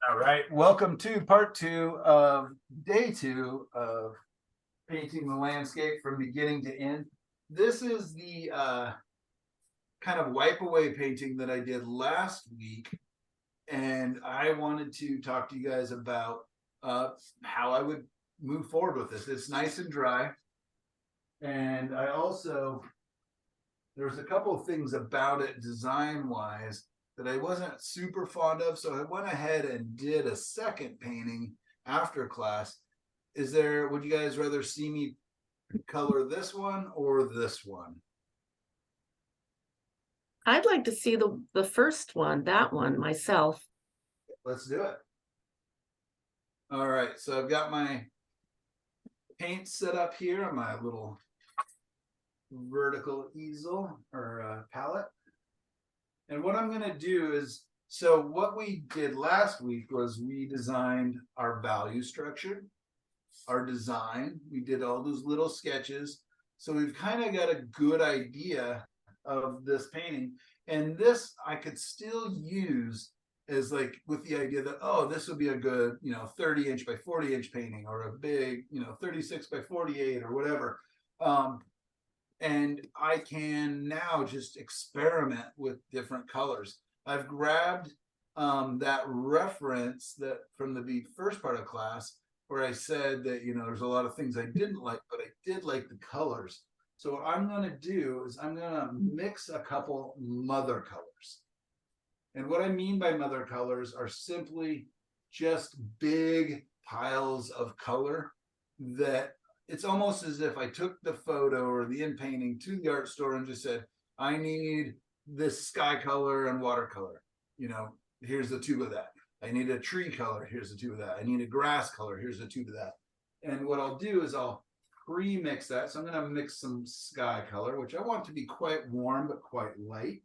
All right, welcome to part two of day two of painting the landscape from beginning to end. This is the kind of wipe away painting that I did last week, and I wanted to talk to you guys about how I would move forward with this. It's nice and dry, and I also there's a couple of things about it design wise that I wasn't super fond of. So I went ahead and did a second painting after class. Would you guys rather see me color this one or this one? I'd like to see the first one, that one myself. Let's do it. All right. So I've got my paint set up here on my little vertical easel or palette. And what I'm going to do is, so what we did last week was we designed our value structure, our design. We did all those little sketches. So we've kind of got a good idea of this painting. And this I could still use as like with the idea that, oh, this would be a good, 30-inch by 40-inch painting or a big, 36 by 48 or whatever. And I can now just experiment with different colors. I've grabbed that reference that from the first part of class where I said that, there's a lot of things I didn't like, but I did like the colors. So what I'm going to do is I'm going to mix a couple mother colors. And what I mean by mother colors are simply just big piles of color that it's almost as if I took the photo or the in painting to the art store and just said, I need this sky color and watercolor. Here's the tube of that. I need a tree color. Here's the tube of that. I need a grass color. Here's the tube of that. And what I'll do is I'll pre-mix that. So I'm going to mix some sky color, which I want to be quite warm, but quite light.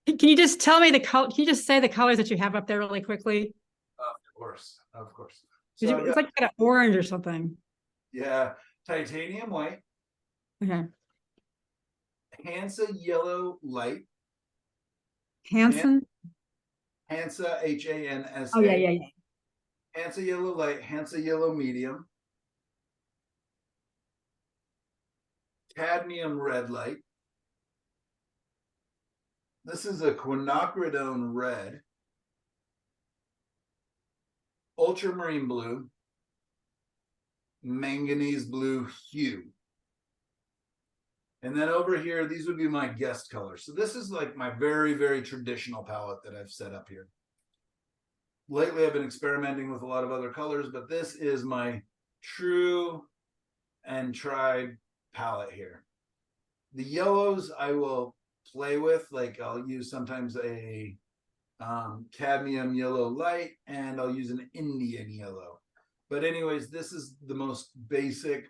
Can you just tell me the color? Can you just say the colors that you have up there really quickly? Of course. So it's like kind of orange or something. Yeah. Titanium white. Okay. Hansa yellow light. Hanson? Hansa, Hansa. Oh, yeah. Hansa yellow light, Hansa yellow medium. Cadmium red light. This is a quinacridone red. Ultramarine blue. Manganese blue hue. And then over here, these would be my guest colors. So this is like my very, very traditional palette that I've set up here. Lately, I've been experimenting with a lot of other colors, but this is my true and tried palette here. The yellows I will play with, like I'll use sometimes a cadmium yellow light, and I'll use an Indian yellow. But anyways, this is the most basic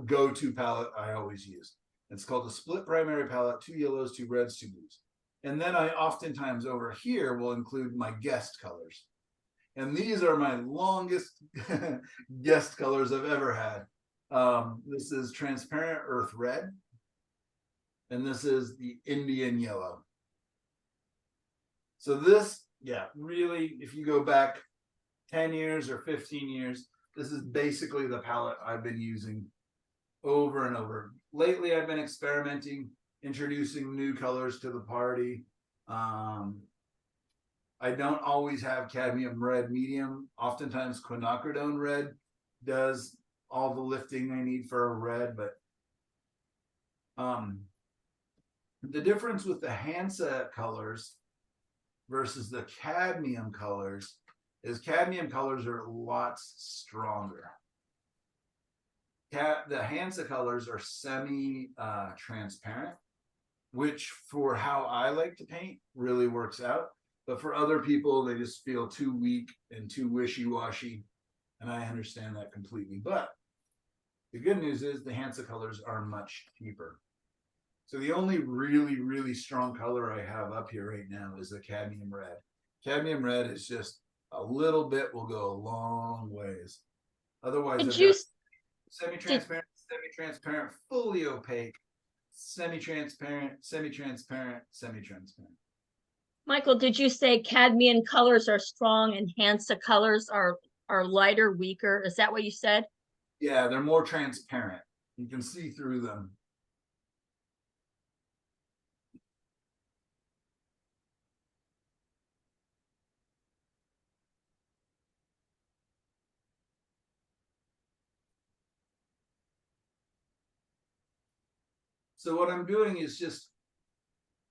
go-to palette I always use. It's called a split primary palette, 2 yellows, 2 reds, 2 blues. And then I oftentimes over here will include my guest colors. And these are my longest guest colors I've ever had. This is transparent earth red. And this is the Indian yellow. So this, yeah, really, if you go back 10 years or 15 years, this is basically the palette I've been using over and over. Lately, I've been experimenting, introducing new colors to the party. I don't always have cadmium red medium. Oftentimes, quinacridone red does all the lifting I need for a red, but the difference with the Hansa colors versus the cadmium colors is cadmium colors are lots stronger. The Hansa colors are semi-transparent, which for how I like to paint really works out. But for other people, they just feel too weak and too wishy-washy. And I understand that completely. But the good news is the Hansa colors are much cheaper. So the only really, really strong color I have up here right now is the cadmium red. Cadmium red is just a little bit will go a long ways. Otherwise, I've got semi-transparent, semi-transparent, fully opaque, semi-transparent, semi-transparent, semi-transparent. Michael, did you say cadmium colors are strong and Hansa colors are lighter, weaker? Is that what you said? Yeah, they're more transparent. You can see through them. So what I'm doing is just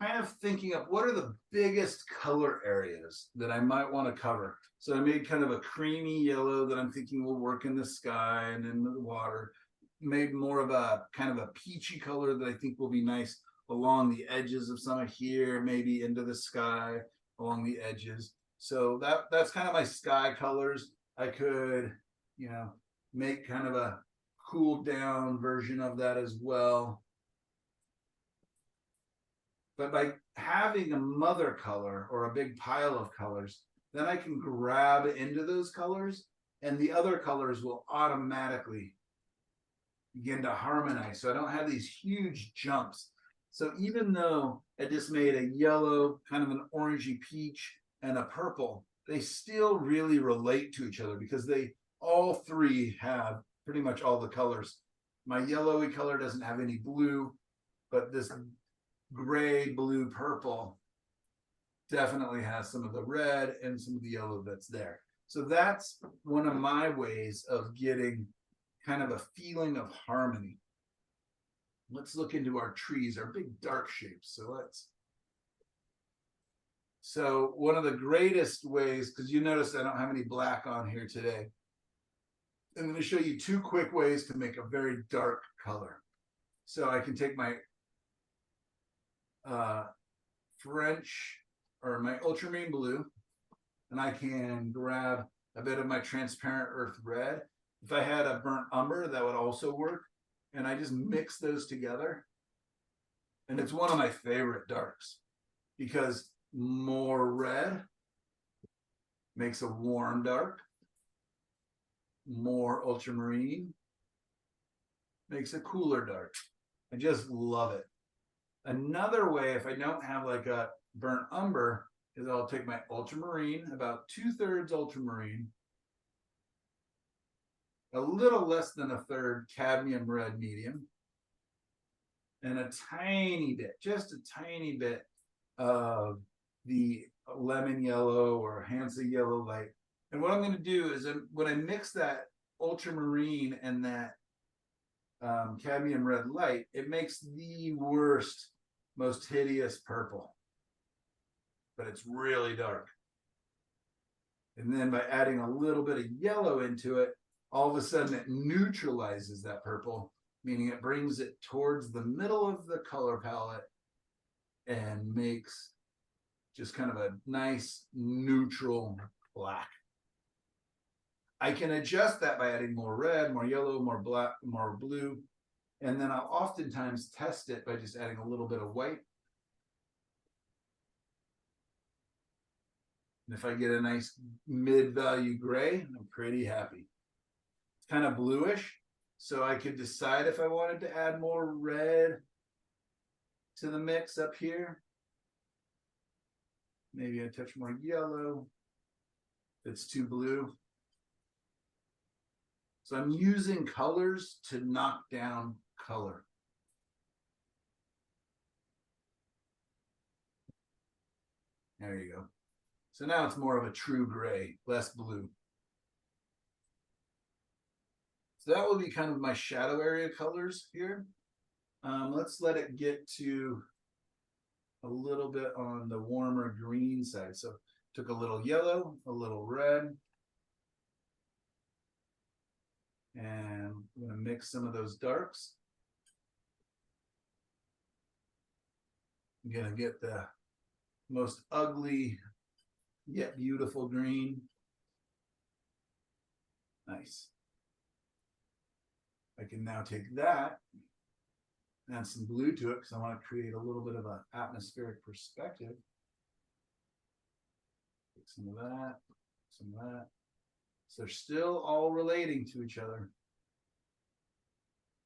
kind of thinking of what are the biggest color areas that I might want to cover. So I made kind of a creamy yellow that I'm thinking will work in the sky and in the water. Made more of a kind of a peachy color that I think will be nice along the edges of some of here, maybe into the sky along the edges. So that's kind of my sky colors. I could, you know, make kind of a cooled down version of that as well. But by having a mother color or a big pile of colors, then I can grab into those colors and the other colors will automatically begin to harmonize. So I don't have these huge jumps. So even though I just made a yellow, kind of an orangey peach, and a purple, they still really relate to each other because they all three have pretty much all the colors. My yellowy color doesn't have any blue, but this gray, blue, purple definitely has some of the red and some of the yellow that's there. So that's one of my ways of getting kind of a feeling of harmony. Let's look into our trees, our big dark shapes. So one of the greatest ways, because you notice I don't have any black on here today, I'm going to show you two quick ways to make a very dark color. So I can take my French or my ultramarine blue, and I can grab a bit of my transparent earth red. If I had a burnt umber, that would also work. And I just mix those together. And it's one of my favorite darks because more red makes a warm dark. More ultramarine makes a cooler dark. I just love it. Another way, if I don't have like a burnt umber, is I'll take my ultramarine, about 2/3 ultramarine, a little less than a third cadmium red medium, and a tiny bit, just a tiny bit of the lemon yellow or Hansa yellow light. And what I'm going to do is when I mix that ultramarine and that cadmium red light, it makes the worst, most hideous purple. But it's really dark. And then by adding a little bit of yellow into it, all of a sudden it neutralizes that purple, meaning it brings it towards the middle of the color palette and makes just kind of a nice neutral black. I can adjust that by adding more red, more yellow, more black, more blue. And then I'll oftentimes test it by just adding a little bit of white. And if I get a nice mid-value gray, I'm pretty happy. It's kind of bluish, so I could decide if I wanted to add more red to the mix up here. Maybe a touch more yellow. If it's too blue. So I'm using colors to knock down color. There you go. So now it's more of a true gray, less blue. So that will be kind of my shadow area colors here. Let's let it get to a little bit on the warmer green side. So took a little yellow, a little red. And I'm going to mix some of those darks. I'm going to get the most ugly yet beautiful green. Nice. I can now take that, add some blue to it because I want to create a little bit of an atmospheric perspective. Take some of that, some of that. So they're still all relating to each other.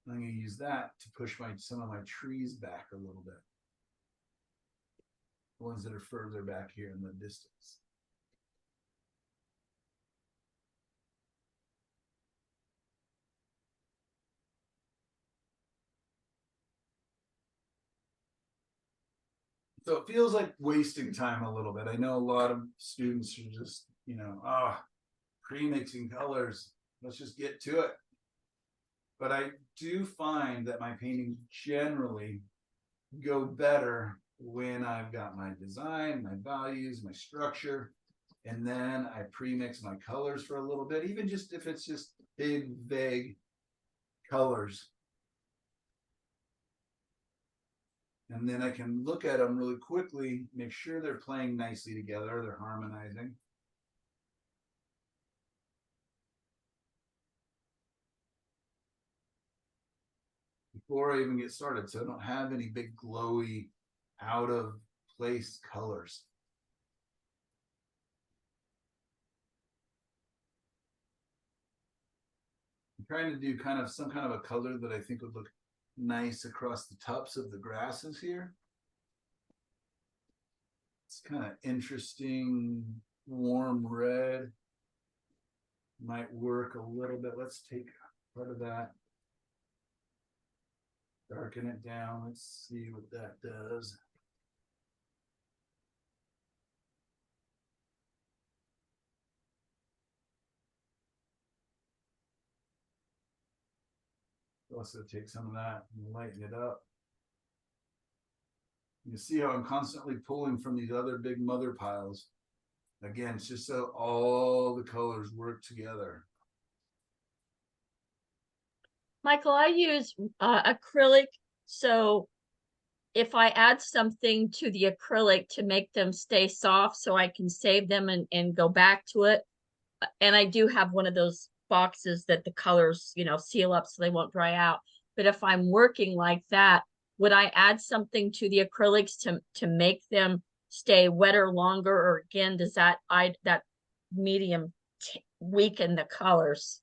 I'm going to use that to push some of my trees back a little bit. the ones that are further back here in the distance. So it feels like wasting time a little bit. I know a lot of students are just, pre-mixing colors. Let's just get to it. But I do find that my paintings generally go better when I've got my design, my values, my structure, and then I pre-mix my colors for a little bit, even just if it's just big, vague colors. And then I can look at them really quickly, make sure they're playing nicely together, they're harmonizing. Before I even get started, so I don't have any big glowy, out of place colors. I'm trying to do some kind of a color that I think would look nice across the tops of the grasses here. It's kind of interesting, warm red. Might work a little bit. Let's take part of that, darken it down. Let's see what that does. Also take some of that and lighten it up. You see how I'm constantly pulling from these other big mother piles. Again, it's just so all the colors work together. Michael, I use acrylic, so if I add something to the acrylic to make them stay soft so I can save them and go back to it. And I do have one of those boxes that the colors, seal up so they won't dry out. But if I'm working like that, would I add something to the acrylics to make them stay wetter longer? Or again, does that medium weaken the colors?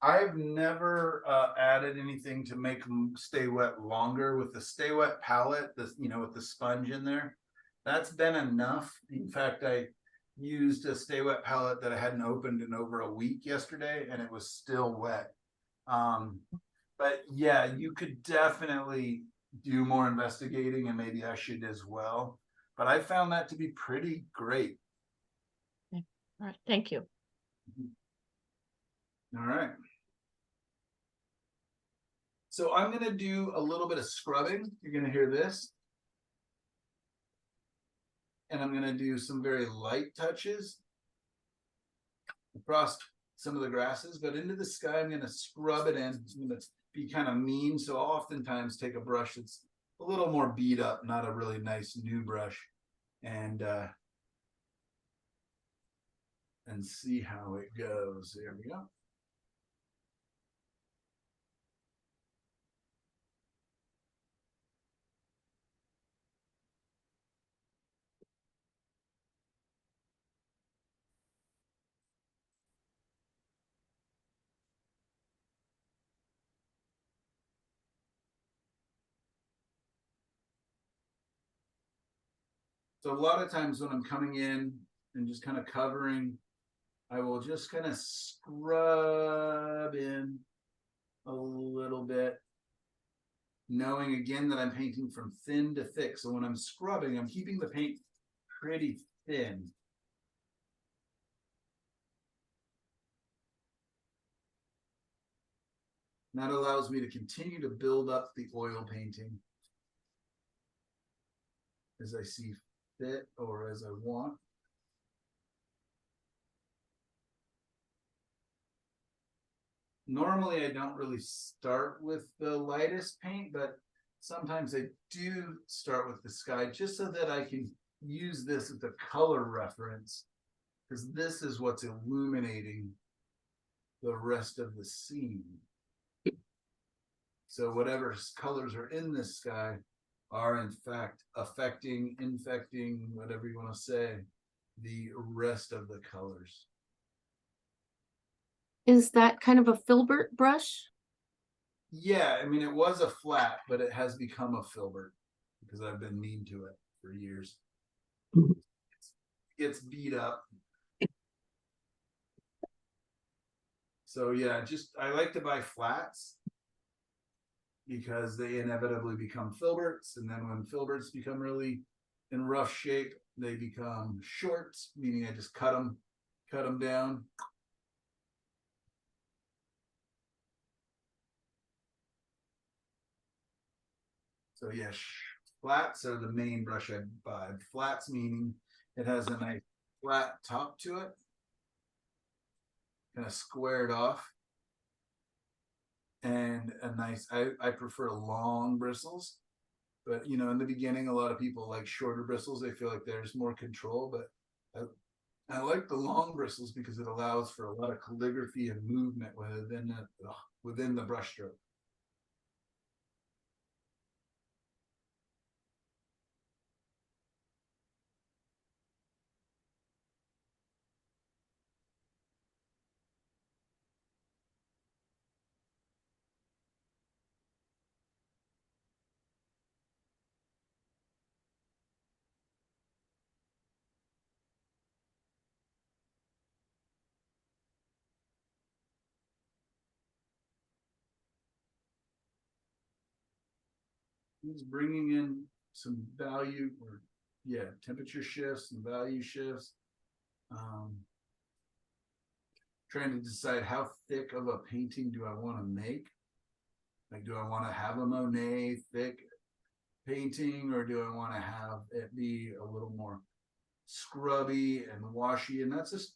I've never added anything to make them stay wet longer with the Stay Wet palette, with the sponge in there. That's been enough. In fact, I used a Stay Wet palette that I hadn't opened in over a week yesterday, and it was still wet. But yeah, you could definitely do more investigating, and maybe I should as well. But I found that to be pretty great. All right, thank you. All right. So I'm going to do a little bit of scrubbing. You're going to hear this. And I'm going to do some very light touches across some of the grasses, but into the sky, I'm going to scrub it in. I'm going to be kind of mean. So I'll oftentimes take a brush that's a little more beat up, not a really nice new brush, and see how it goes. There we go. So a lot of times when I'm coming in and just kind of covering, I will just kind of scrub in a little bit, knowing again that I'm painting from thin to thick. So when I'm scrubbing, I'm keeping the paint pretty thin. And that allows me to continue to build up the oil painting as I see fit or as I want. Normally, I don't really start with the lightest paint, but sometimes I do start with the sky just so that I can use this as a color reference, because this is what's illuminating the rest of the scene. So whatever colors are in this sky are in fact infecting, whatever you want to say, the rest of the colors. Is that kind of a filbert brush? Yeah, I mean, it was a flat, but it has become a filbert because I've been mean to it for years. gets beat up. So yeah, I like to buy flats because they inevitably become filberts, and then when filberts become really in rough shape, they become shorts, meaning I just cut them down. So yeah, flats are the main brush I buy. Flats meaning it has a nice flat top to it, kind of squared off, and a nice. I prefer long bristles, but you know, in the beginning, a lot of people like shorter bristles. They feel like there's more control, but I like the long bristles because it allows for a lot of calligraphy and movement within the brushstroke. Just bringing in some value, or yeah, temperature shifts and value shifts. Trying to decide how thick of a painting do I want to make. Like, do I want to have a Monet thick painting, or do I want to have it be a little more scrubby and washy? And that's just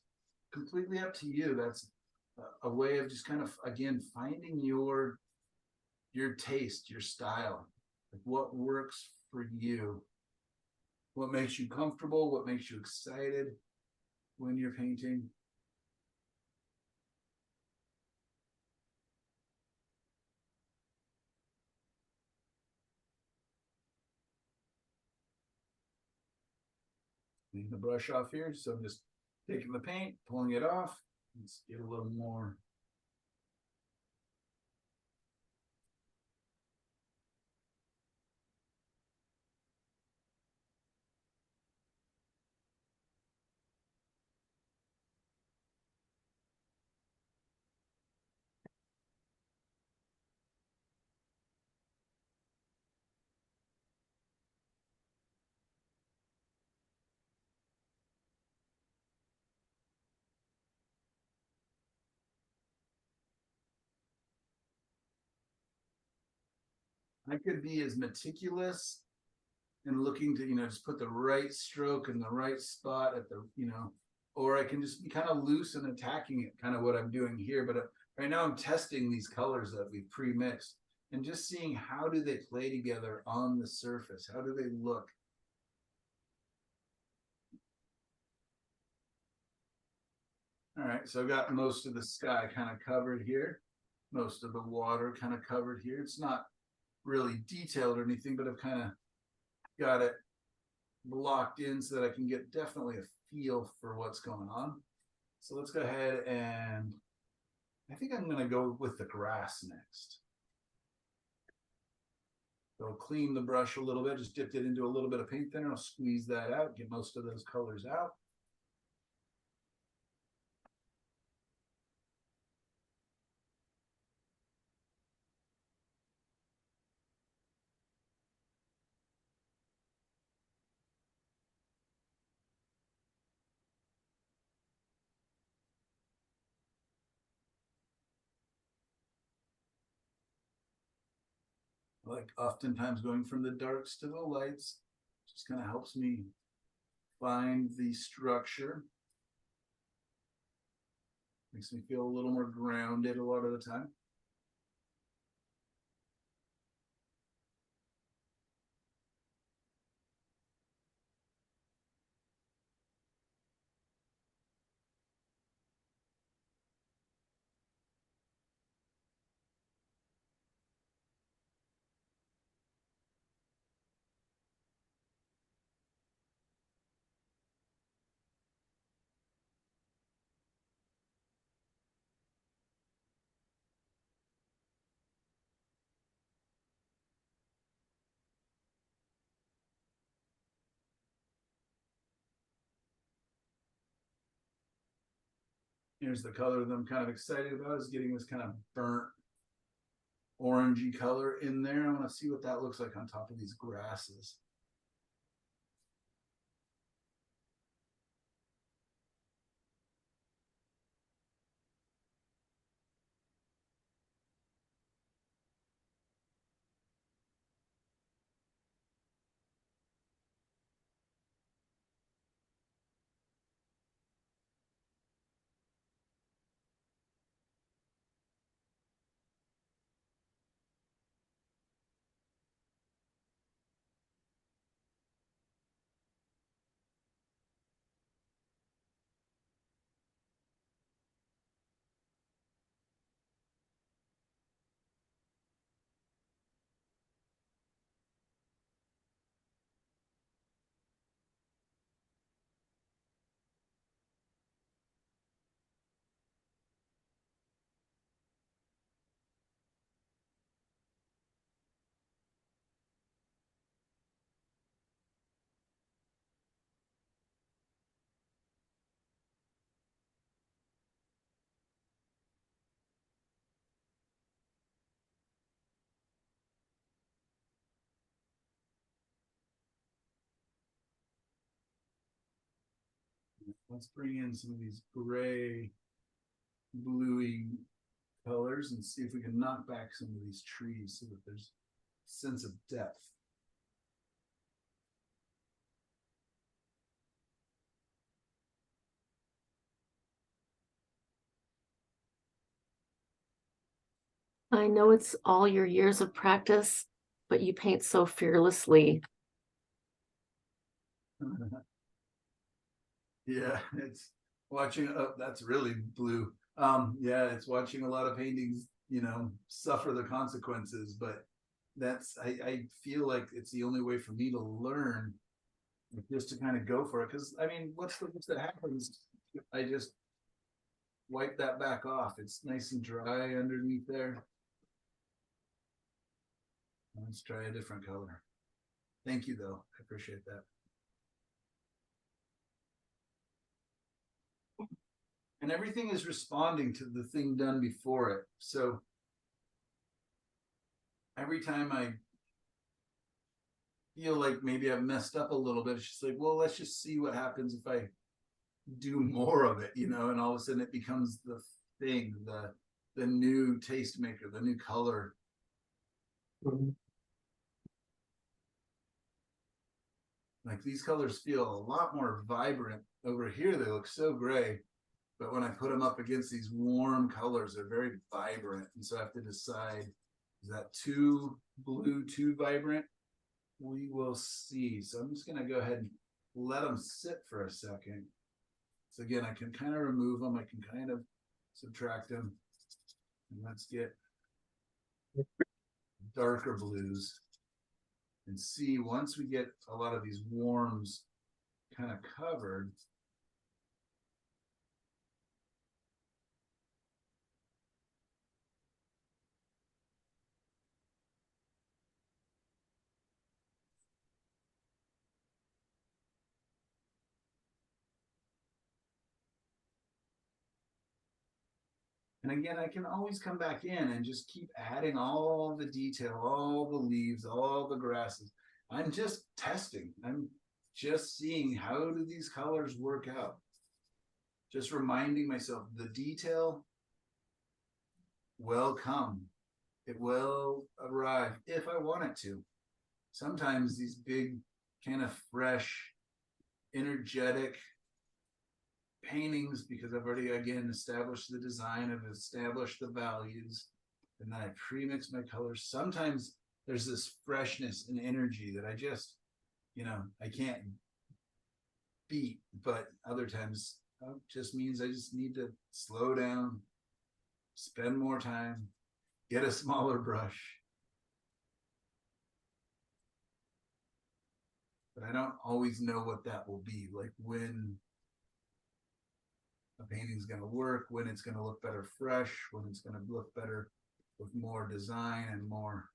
completely up to you. That's a way of just kind of, again, finding your taste, your style, like what works for you, what makes you comfortable, what makes you excited when you're painting. Clean the brush off here. So I'm just taking the paint, pulling it off. Let's get a little more. I could be as meticulous and looking to, just put the right stroke in the right spot at the, or I can just be kind of loose and attacking it, kind of what I'm doing here. But right now I'm testing these colors that we've pre-mixed and just seeing how do they play together on the surface? How do they look? All right, so I've got most of the sky kind of covered here, most of the water kind of covered here. It's not really detailed or anything, but I've kind of got it blocked in so that I can get definitely a feel for what's going on. So let's go ahead, and I think I'm going to go with the grass next. So I'll clean the brush a little bit, just dipped it into a little bit of paint thinner. I'll squeeze that out, get most of those colors out. Like oftentimes going from the darks to the lights just kind of helps me find the structure. Makes me feel a little more grounded a lot of the time. Here's the color that I'm kind of excited about, is getting this kind of burnt orangey color in there. I want to see what that looks like on top of these grasses. Let's bring in some of these gray, bluey colors and see if we can knock back some of these trees so that there's a sense of depth. I know it's all your years of practice, but you paint so fearlessly. Yeah, it's watching. Oh, that's really blue. Yeah, it's watching a lot of paintings, suffer the consequences. But I feel like it's the only way for me to learn, just to kind of go for it. Because I mean, what's the worst that happens? I just wipe that back off. It's nice and dry underneath there. Let's try a different color. Thank you, though. I appreciate that. And everything is responding to the thing done before it. So every time I feel like maybe I've messed up a little bit, it's just like, well, let's just see what happens if I do more of it, and all of a sudden it becomes the thing, the new tastemaker, the new color. Like these colors feel a lot more vibrant. Over here they look so gray, but when I put them up against these warm colors, they're very vibrant. And so I have to decide, is that too blue, too vibrant? We will see. So I'm just going to go ahead and let them sit for a second. So again, I can kind of remove them. I can kind of subtract them. And let's get darker blues and see, once we get a lot of these warms kind of covered, and again, I can always come back in and just keep adding all the detail, all the leaves, all the grasses. I'm just testing. I'm just seeing, how do these colors work out? Just reminding myself, the detail will come. It will arrive if I want it to. Sometimes these big, kind of fresh, energetic paintings, because I've already, again, established the design, I've established the values, and then I pre-mix my colors. Sometimes there's this freshness and energy that I just, I can't beat, but other times it just means I just need to slow down, spend more time, get a smaller brush. But I don't always know what that will be, like when a painting is going to work, when it's going to look better fresh, when it's going to look better with more design and more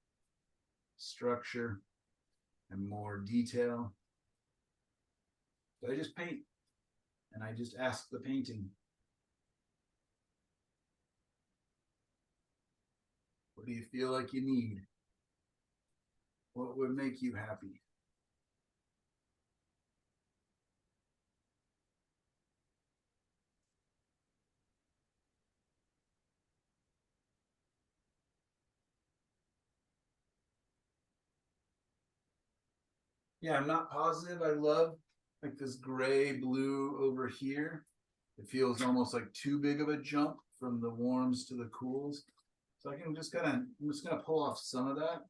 structure and more detail. So I just paint, and I just ask the painting, What do you feel like you need? What would make you happy? Yeah, I'm not positive. I love like this gray blue over here. It feels almost like too big of a jump from the warms to the cools. So I can just I'm just gonna pull off some of that.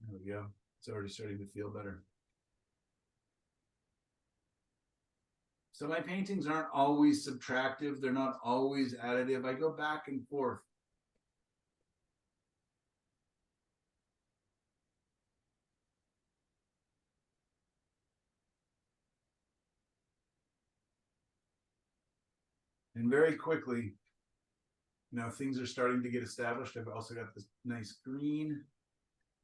There we go. It's already starting to feel better. So my paintings aren't always subtractive. They're not always additive. I go back and forth. And very quickly, things are starting to get established. I've also got this nice green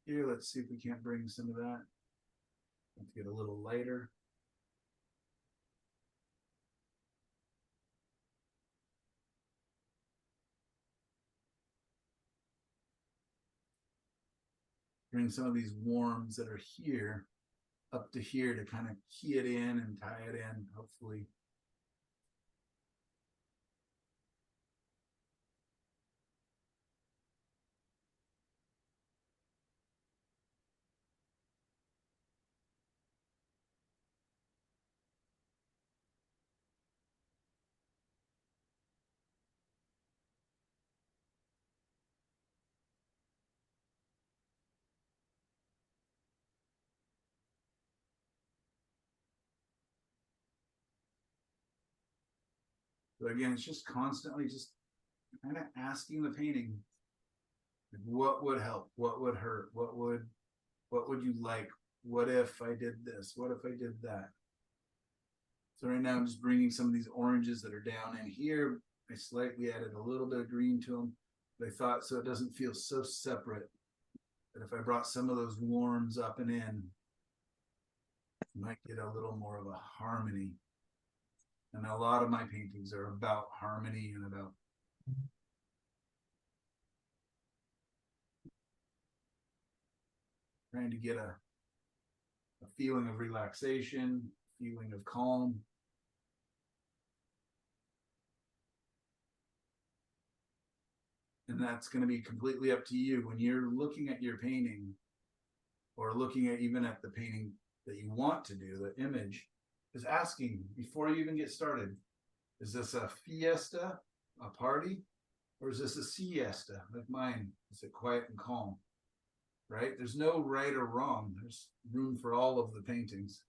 here. Let's see if we can't bring some of that. Let's get a little lighter. Bring some of these warms that are here up to here to kind of key it in and tie it in, hopefully. So again, it's just constantly just kind of asking the painting, what would help? What would hurt? What would you like? What if I did this? What if I did that? So right now I'm just bringing some of these oranges that are down in here. I slightly added a little bit of green to them. But I thought so it doesn't feel so separate that if I brought some of those warms up and in, you might get a little more of a harmony. And a lot of my paintings are about harmony and about trying to get a feeling of relaxation, feeling of calm. And that's going to be completely up to you when you're looking at your painting or looking at even at the painting that you want to do, the image, is asking before you even get started, is this a fiesta, a party, or is this a siesta like mine? Is it quiet and calm? Right? There's no right or wrong. There's room for all of the paintings.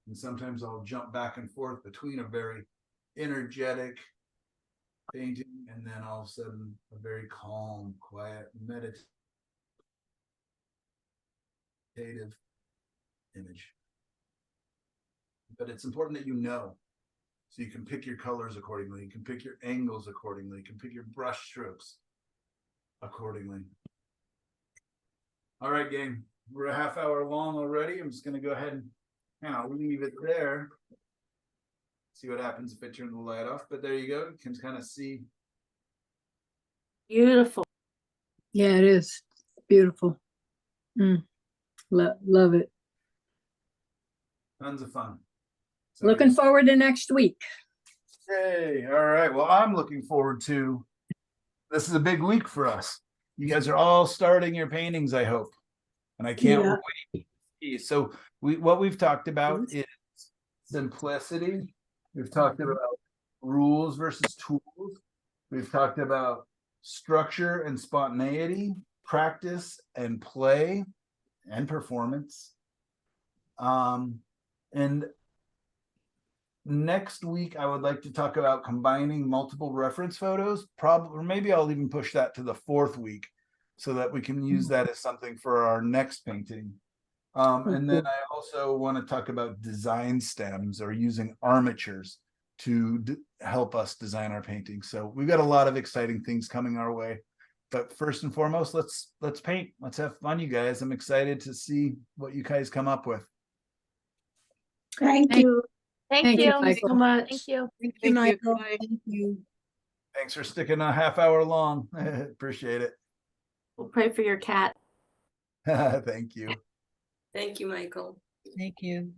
And sometimes I'll jump back and forth between a very energetic painting and then all of a sudden a very calm, quiet, meditative image. But it's important that you know, so you can pick your colors accordingly, you can pick your angles accordingly, you can pick your brush strokes accordingly. All right, gang, we're a half hour long already. I'm just going to go ahead and kind of leave it there. See what happens if I turn the light off. But there you go. You can kind of see. Beautiful. Yeah, it is beautiful. Love it. Tons of fun. So Looking forward to next week. Yay. All right. Well, I'm looking forward to, this is a big week for us. You guys are all starting your paintings, I hope. And I can't Yeah. wait to see. So what we've talked about is simplicity. We've talked about rules versus tools. We've talked about structure and spontaneity, practice and play and performance. And next week, I would like to talk about combining multiple reference photos. Probably, or maybe I'll even push that to the 4th week so that we can use that as something for our next painting. And then I also want to talk about design stems or using armatures to help us design our paintings. So we've got a lot of exciting things coming our way. but first and foremost, let's paint. Let's have fun, you guys. I'm excited to see what you guys come up with. Thank Thank- you Thank Thank you, you. so Michael. much. Thank you. Thank you, Thank you. Michael. Bye. Thank you. Thanks for sticking a half hour long. Appreciate it. We'll pray for your cat. Thank you. Thank you, Michael. Thank you.